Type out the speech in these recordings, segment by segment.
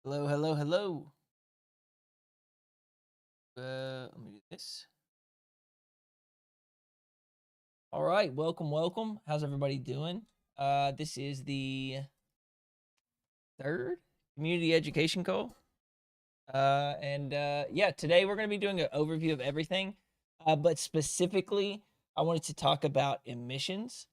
Hello, hello, hello. Let me do this. All right, welcome, welcome. How's everybody doing? This is the third community education call. Yeah, today we're going to be doing an overview of everything, but specifically, I wanted to talk about emissions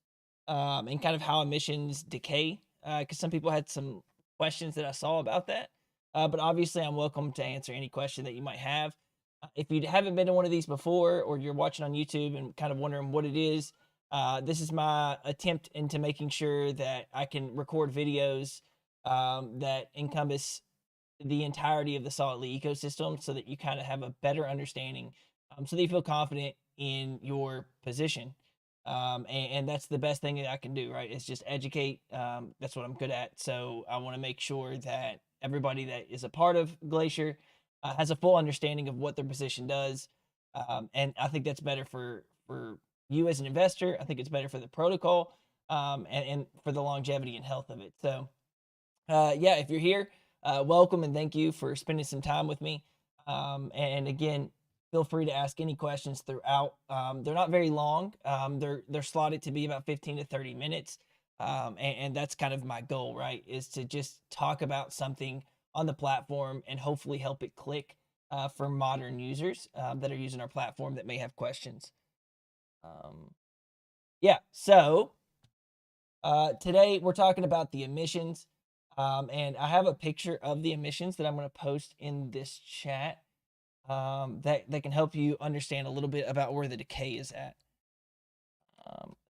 and kind of how emissions decay because some people had some questions that I saw about that. But obviously, I'm welcome to answer any question that you might have. If you haven't been to one of these before, or you're watching on YouTube and kind of wondering what it is, this is my attempt into making sure that I can record videos that encompass the entirety of the Solidly ecosystem so that you kind of have a better understanding, so that you feel confident in your position. And that's the best thing that I can do, right? Is just educate. That's what I'm good at. So I want to make sure that everybody that is a part of Glacier has a full understanding of what their position does. And I think that's better for you as an investor. I think it's better for the protocol, and for the longevity and health of it. So yeah, if you're here, welcome and thank you for spending some time with me. And again, feel free to ask any questions throughout. They're not very long. They're slotted to be about 15 to 30 minutes. And that's kind of my goal, right? Is to just talk about something on the platform and hopefully help it click for modern users that are using our platform that may have questions. Yeah, so today we're talking about the emissions. And I have a picture of the emissions that I'm going to post in this chat, that can help you understand a little bit about where the decay is at.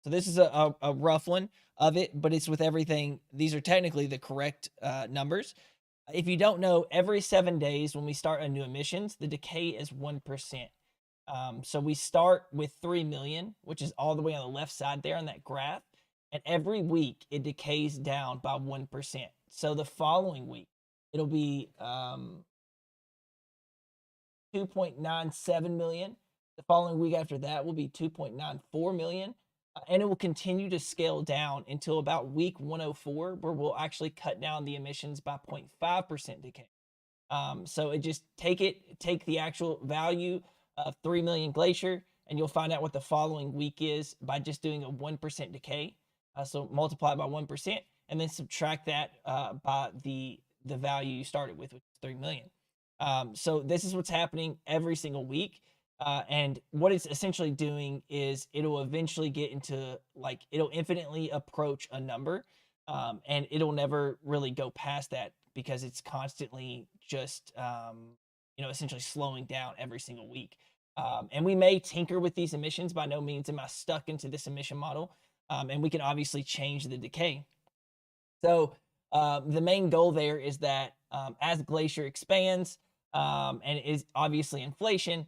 So this is a rough one of it, but it's with everything. These are technically the correct numbers. If you don't know, every 7 days when we start a new emissions, the decay is 1%. So we start with 3 million, which is all the way on the left side there on that graph. And every week it decays down by 1%. So the following week, it'll be 2.97 million. The following week after that will be 2.94 million. And it will continue to scale down until about week 104, where we'll actually cut down the emissions by 0.5% decay. So it just take the actual value of 3 million Glacier, and you'll find out what the following week is by just doing a 1% decay. So multiply by 1%, and then subtract that by the value you started with, which is 3 million. So this is what's happening every single week. And what it's essentially doing is it'll eventually get into, like, it'll infinitely approach a number, and it'll never really go past that because it's constantly just, essentially slowing down every single week. And we may tinker with these emissions. By no means am I stuck into this emission model. And we can obviously change the decay. So the main goal there is that as Glacier expands, and is obviously inflation,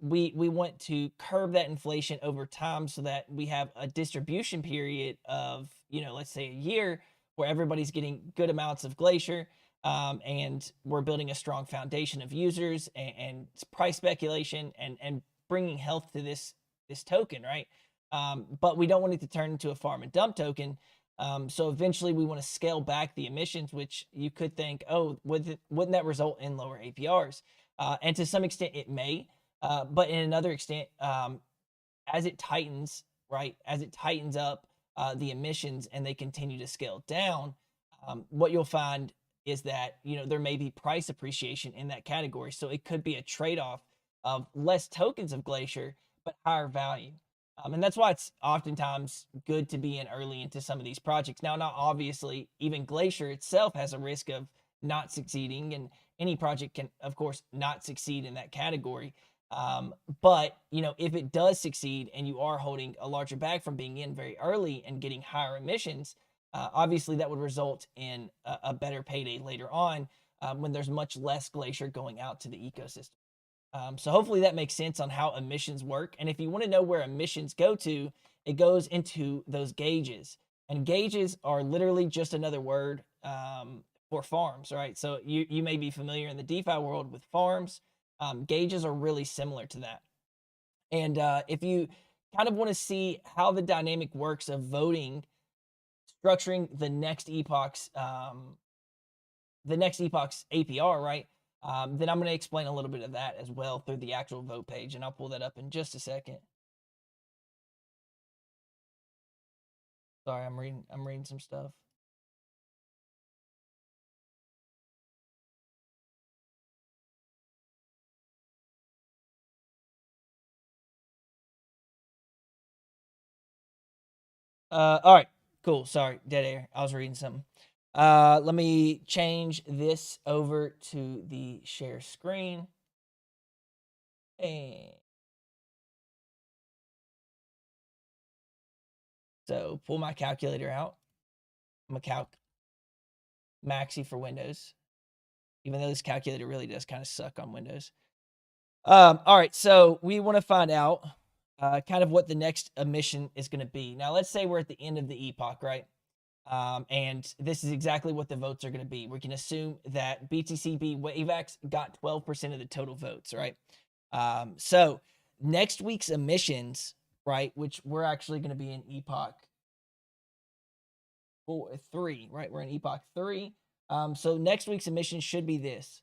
we want to curb that inflation over time so that we have a distribution period of, let's say a year, where everybody's getting good amounts of Glacier, and we're building a strong foundation of users and price speculation and bringing health to this token, right? But we don't want it to turn into a farm and dump token. So eventually we want to scale back the emissions, which you could think, oh, wouldn't that result in lower APRs? And to some extent it may, but in another extent, as it tightens, right, as it tightens up the emissions and they continue to scale down, what you'll find is that, there may be price appreciation in that category. So it could be a trade-off of less tokens of Glacier, but higher value. And that's why it's oftentimes good to be in early into some of these projects. Now, not obviously, even Glacier itself has a risk of not succeeding, and any project can, of course, not succeed in that category. But, if it does succeed and you are holding a larger bag from being in very early and getting higher emissions, obviously that would result in a better payday later on, when there's much less Glacier going out to the ecosystem. So hopefully that makes sense on how emissions work. And if you want to know where emissions go to, it goes into those gauges. And gauges are literally just another word for farms, right? So you may be familiar in the DeFi world with farms. Gauges are really similar to that. And if you kind of want to see how the dynamic works of voting, structuring the next epoch's APR, right? Then I'm going to explain a little bit of that as well through the actual vote page, and I'll pull that up in just a second. Sorry, I'm reading some stuff. All right, Cool. Sorry, dead air. I was reading something. Let me change this over to the share screen. And so pull my calculator out. I'm a calc maxi for Windows, even though this calculator really does kind of suck on Windows. All right, so we want to find out kind of what the next emission is going to be. Now, let's say we're at the end of the epoch, right? And this is exactly what the votes are going to be. We can assume that BTCB WaveX got 12% of the total votes, right? So next week's emissions, right, which we're actually going to be in epoch 3, right? We're in epoch 3. So next week's emissions should be this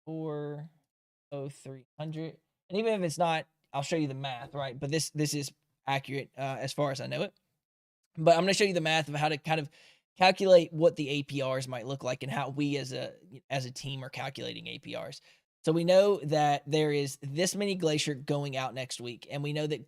40300. And even if it's not, I'll show you the math, right? But this is accurate as far as I know it. But I'm going to show you the math of how to kind of calculate what the APRs might look like and how we as a team are calculating APRs. So we know that there is this many Glacier going out next week, and we know that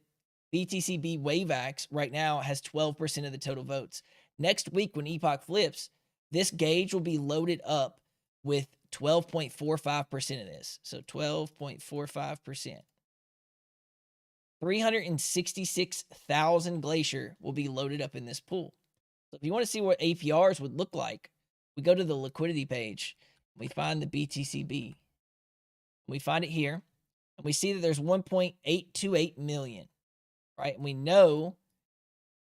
BTCB WaveX right now has 12% of the total votes. Next week, when epoch flips, this gauge will be loaded up with 12.45% of this. So 12.45%. 366,000 Glacier will be loaded up in this pool. So if you want to see what APRs would look like, we go to the liquidity page. We find the BTCB. We find it here, and we see that there's 1.828 million, right? And we know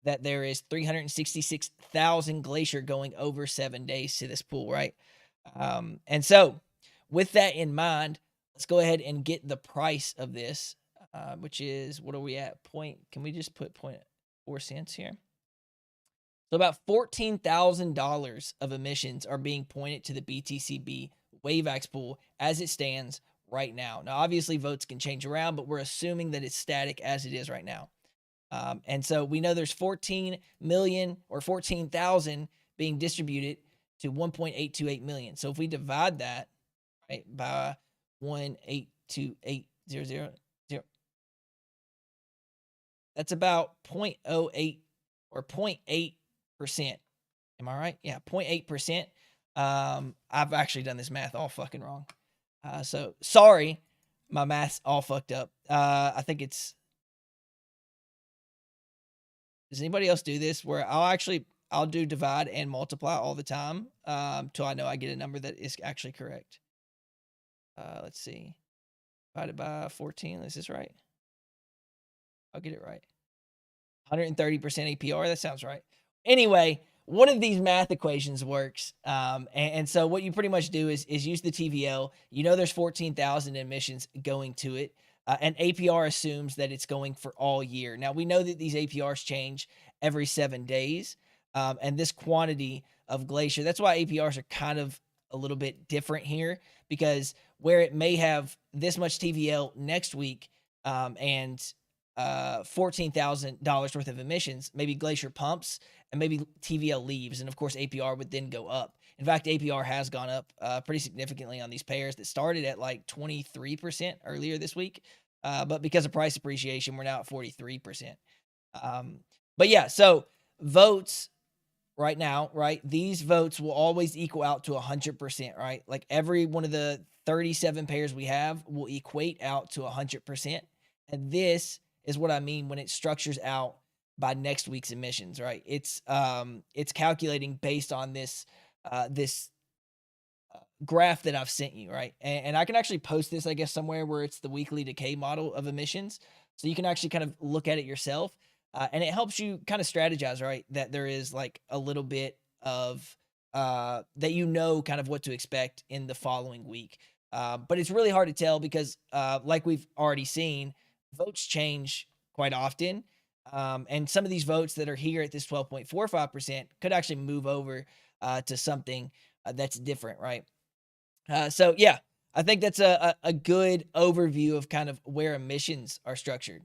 that there is 366,000 Glacier going over 7 days to this pool, right? And so with that in mind, let's go ahead and get the price of this, which is, what are we at? Can we just put 0.4 cents here? So about $14,000 of emissions are being pointed to the BTCB WaveX pool as it stands right now. Now, obviously, votes can change around, but we're assuming that it's static as it is right now. And so we know there's 14 million or 14,000 being distributed to 1.828 million. So if we divide that, right, by 1.82800, that's about 0.08 or 0.8%. Am I right? Yeah, 0.8%. I've actually done this math all fucking wrong. So sorry, my math's all fucked up. I think it's, does anybody else do this where I'll do divide and multiply all the time till I know I get a number that is actually correct. Let's see. Divided by 14. Is this right? I'll get it right. 130% APR. That sounds right. Anyway, one of these math equations works. And so what you pretty much do is use the TVL. You know there's 14,000 emissions going to it. And APR assumes that it's going for all year. Now, we know that these APRs change every 7 days. And this quantity of Glacier, that's why APRs are kind of a little bit different here, because where it may have this much TVL next week and $14,000 worth of emissions, maybe Glacier pumps and maybe TVL leaves. And of course, APR would then go up. In fact, APR has gone up pretty significantly on these pairs that started at like 23% earlier this week. But because of price appreciation, we're now at 43%. But yeah, so votes right now, right? These votes will always equal out to 100%, right? Like every one of the 37 pairs we have will equate out to 100%. And this is what I mean when it structures out by next week's emissions, right? It's calculating based on this graph that I've sent you, right? And I can actually post this, I guess, somewhere where it's the weekly decay model of emissions. So you can actually kind of look at it yourself. And it helps you kind of strategize, right? That there is like a little bit of that you know kind of what to expect in the following week. But it's really hard to tell because like we've already seen, votes change quite often. And some of these votes that are here at this 12.45% could actually move over to something that's different, right? So yeah, I think that's a good overview of kind of where emissions are structured.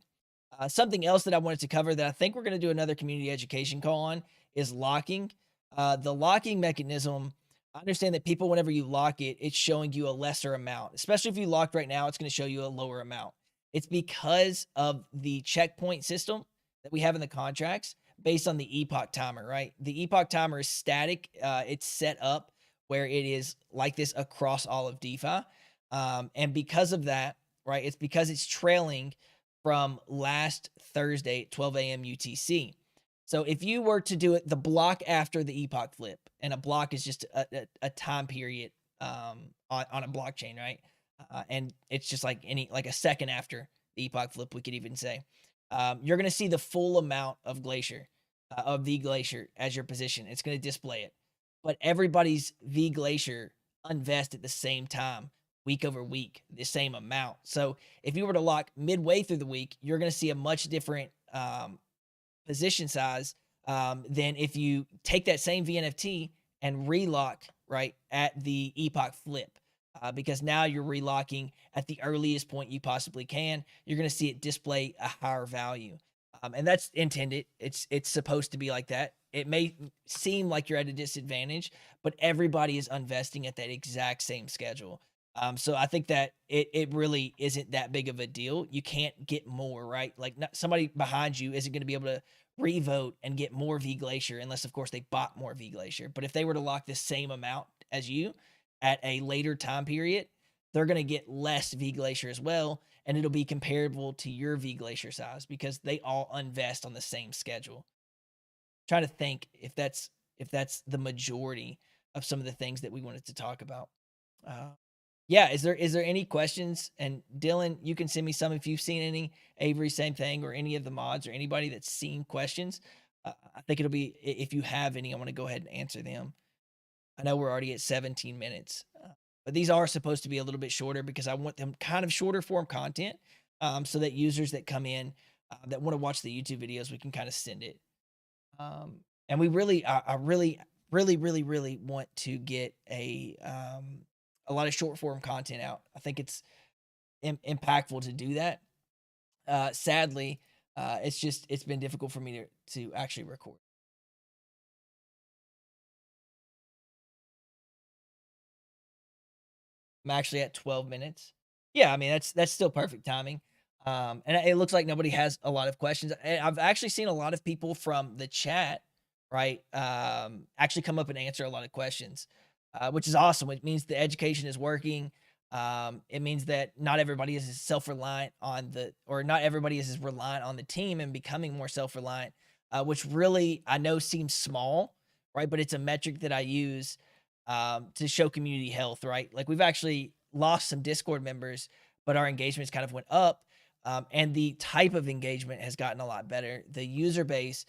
Something else that I wanted to cover that I think we're going to do another community education call on is locking. The locking mechanism, I understand that people, whenever you lock it, it's showing you a lesser amount. Especially if you locked right now, it's going to show you a lower amount. It's because of the checkpoint system that we have in the contracts. based on the epoch timer, right? The epoch timer is static. It's set up where it is like this across all of DeFi. And because of that, right, it's because it's trailing from last Thursday at 12 a.m. UTC. So if you were to do it the block after the epoch flip, and a block is just a time period on a blockchain, right? And it's just like a second after the epoch flip, we could even say. You're going to see the full amount of Glacier, of V Glacier as your position. It's going to display it. But everybody's V Glacier unvest at the same time, week over week, the same amount. So if you were to lock midway through the week, you're going to see a much different position size than if you take that same VNFT and relock right at the epoch flip. Because now you're relocking at the earliest point you possibly can. You're going to see it display a higher value. And that's intended. It's supposed to be like that. It may seem like you're at a disadvantage, but everybody is investing at that exact same schedule. So I think that it really isn't that big of a deal. You can't get more, right? Like somebody behind you isn't going to be able to revote and get more V Glacier unless, of course, they bought more V Glacier. But if they were to lock the same amount as you at a later time period, they're going to get less V Glacier as well, and it'll be comparable to your V Glacier size because they all invest on the same schedule. I'm trying to think if that's the majority of some of the things that we wanted to talk about. Yeah, is there any questions? And Dylan, you can send me some if you've seen any. Avery, same thing, or any of the mods or anybody that's seen questions. I think it'll be, if you have any, I want to go ahead and answer them. I know we're already at 17 minutes, but these are supposed to be a little bit shorter because I want them kind of shorter form content, so that users that come in that want to watch the YouTube videos, we can kind of send it. And we really, I really want to get a lot of short form content out. I think it's impactful to do that. Sadly, it's been difficult for me to actually record. I'm actually at 12 minutes. Yeah, I mean that's still perfect timing. And it looks like nobody has a lot of questions. I've actually seen a lot of people from the chat, right, actually come up and answer a lot of questions, which is awesome. It means the education is working. It means that not everybody is as self-reliant not everybody is as reliant on the team and becoming more self-reliant, which really I know seems small, right? But it's a metric that I use to show community health, right? Like we've actually lost some Discord members, but our engagements kind of went up, and the type of engagement has gotten a lot better. The user base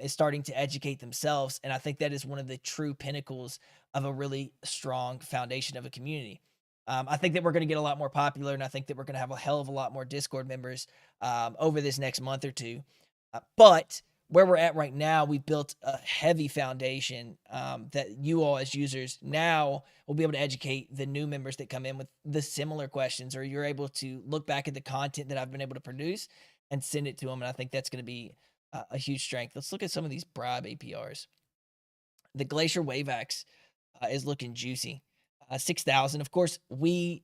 is starting to educate themselves, and I think that is one of the true pinnacles of a really strong foundation of a community. I think that we're going to get a lot more popular, and I think that we're going to have a hell of a lot more Discord members over this next month or two. But where we're at right now, we've built a heavy foundation that you all as users now will be able to educate the new members that come in with the similar questions, or you're able to look back at the content that I've been able to produce and send it to them. And I think that's going to be a huge strength. Let's look at some of these bribe APRs. The Glacier WaveX is looking juicy. 6,000. Of course, we,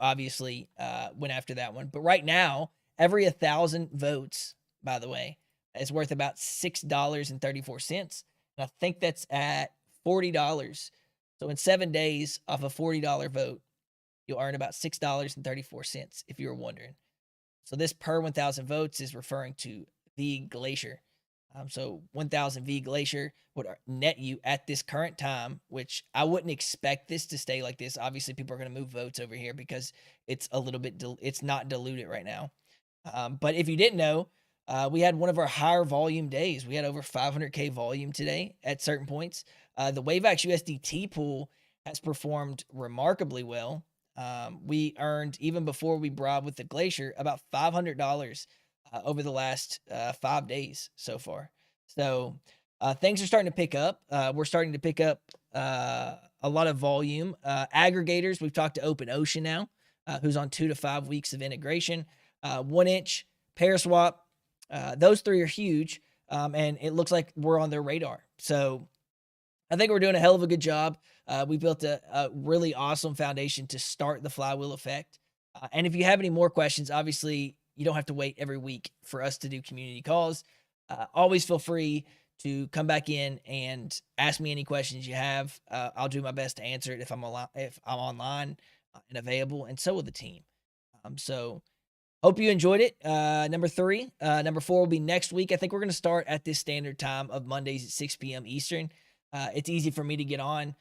obviously went after that one. But right now, every 1,000 votes, by the way, is worth about $6.34. And I think that's at $40. So in 7 days, off a $40 vote, you'll earn about $6.34, if you were wondering. So this per 1,000 votes is referring to the Glacier. So 1,000 V Glacier would net you at this current time, which I wouldn't expect this to stay like this. Obviously, people are going to move votes over here because it's a little bit, it's not diluted right now. But if you didn't know, we had one of our higher volume days. We had over 500K volume today at certain points. The WaveX USDT pool has performed remarkably well. We earned, even before we bribed with the Glacier, about $500 over the last 5 days so far. So things are starting to pick up. We're starting to pick up a lot of volume. Aggregators, we've talked to OpenOcean now, who's on 2 to 5 weeks of integration. 1inch, Paraswap, those three are huge, and it looks like we're on their radar. So I think we're doing a hell of a good job. We built a really awesome foundation to start the flywheel effect. And if you have any more questions, obviously you don't have to wait every week for us to do community calls. always feel free to come back in and ask me any questions you have. I'll do my best to answer it if I'm online and available, and so will the team. So hope you enjoyed it. Number 3. Number 4 will be next week. I think we're going to start at this standard time of Mondays at 6 p.m. Eastern. It's easy for me to get on.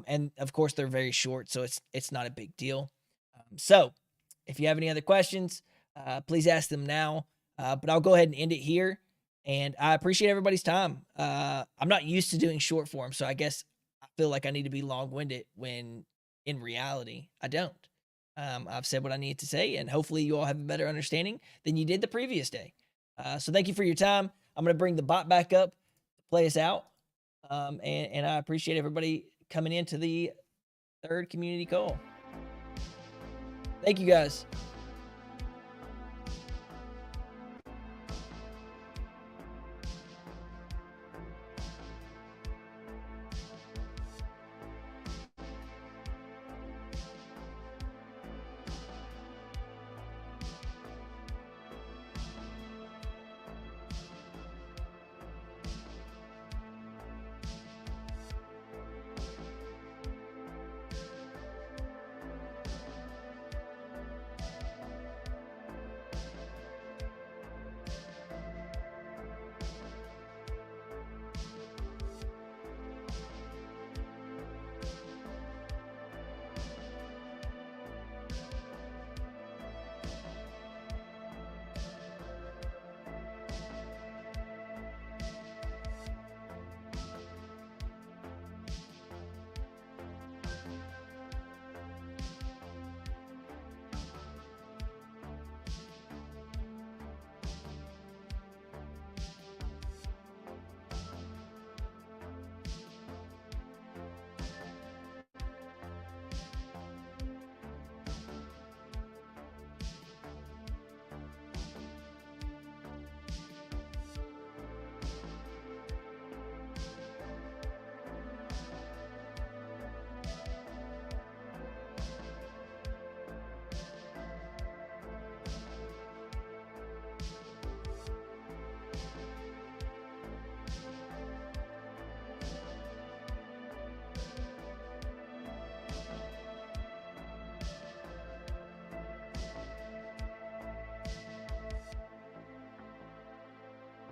And of course, they're very short, so it's not a big deal. So if you have any other questions, please ask them now. But I'll go ahead and end it here. And I appreciate everybody's time. I'm not used to doing short form, so I guess I feel like I need to be long-winded when in reality, I don't. I've said what I need to say, and hopefully you all have a better understanding than you did the previous day. So thank you for your time. I'm going to bring the bot back up to play us out. And I appreciate everybody coming into the third community call. Thank you, guys.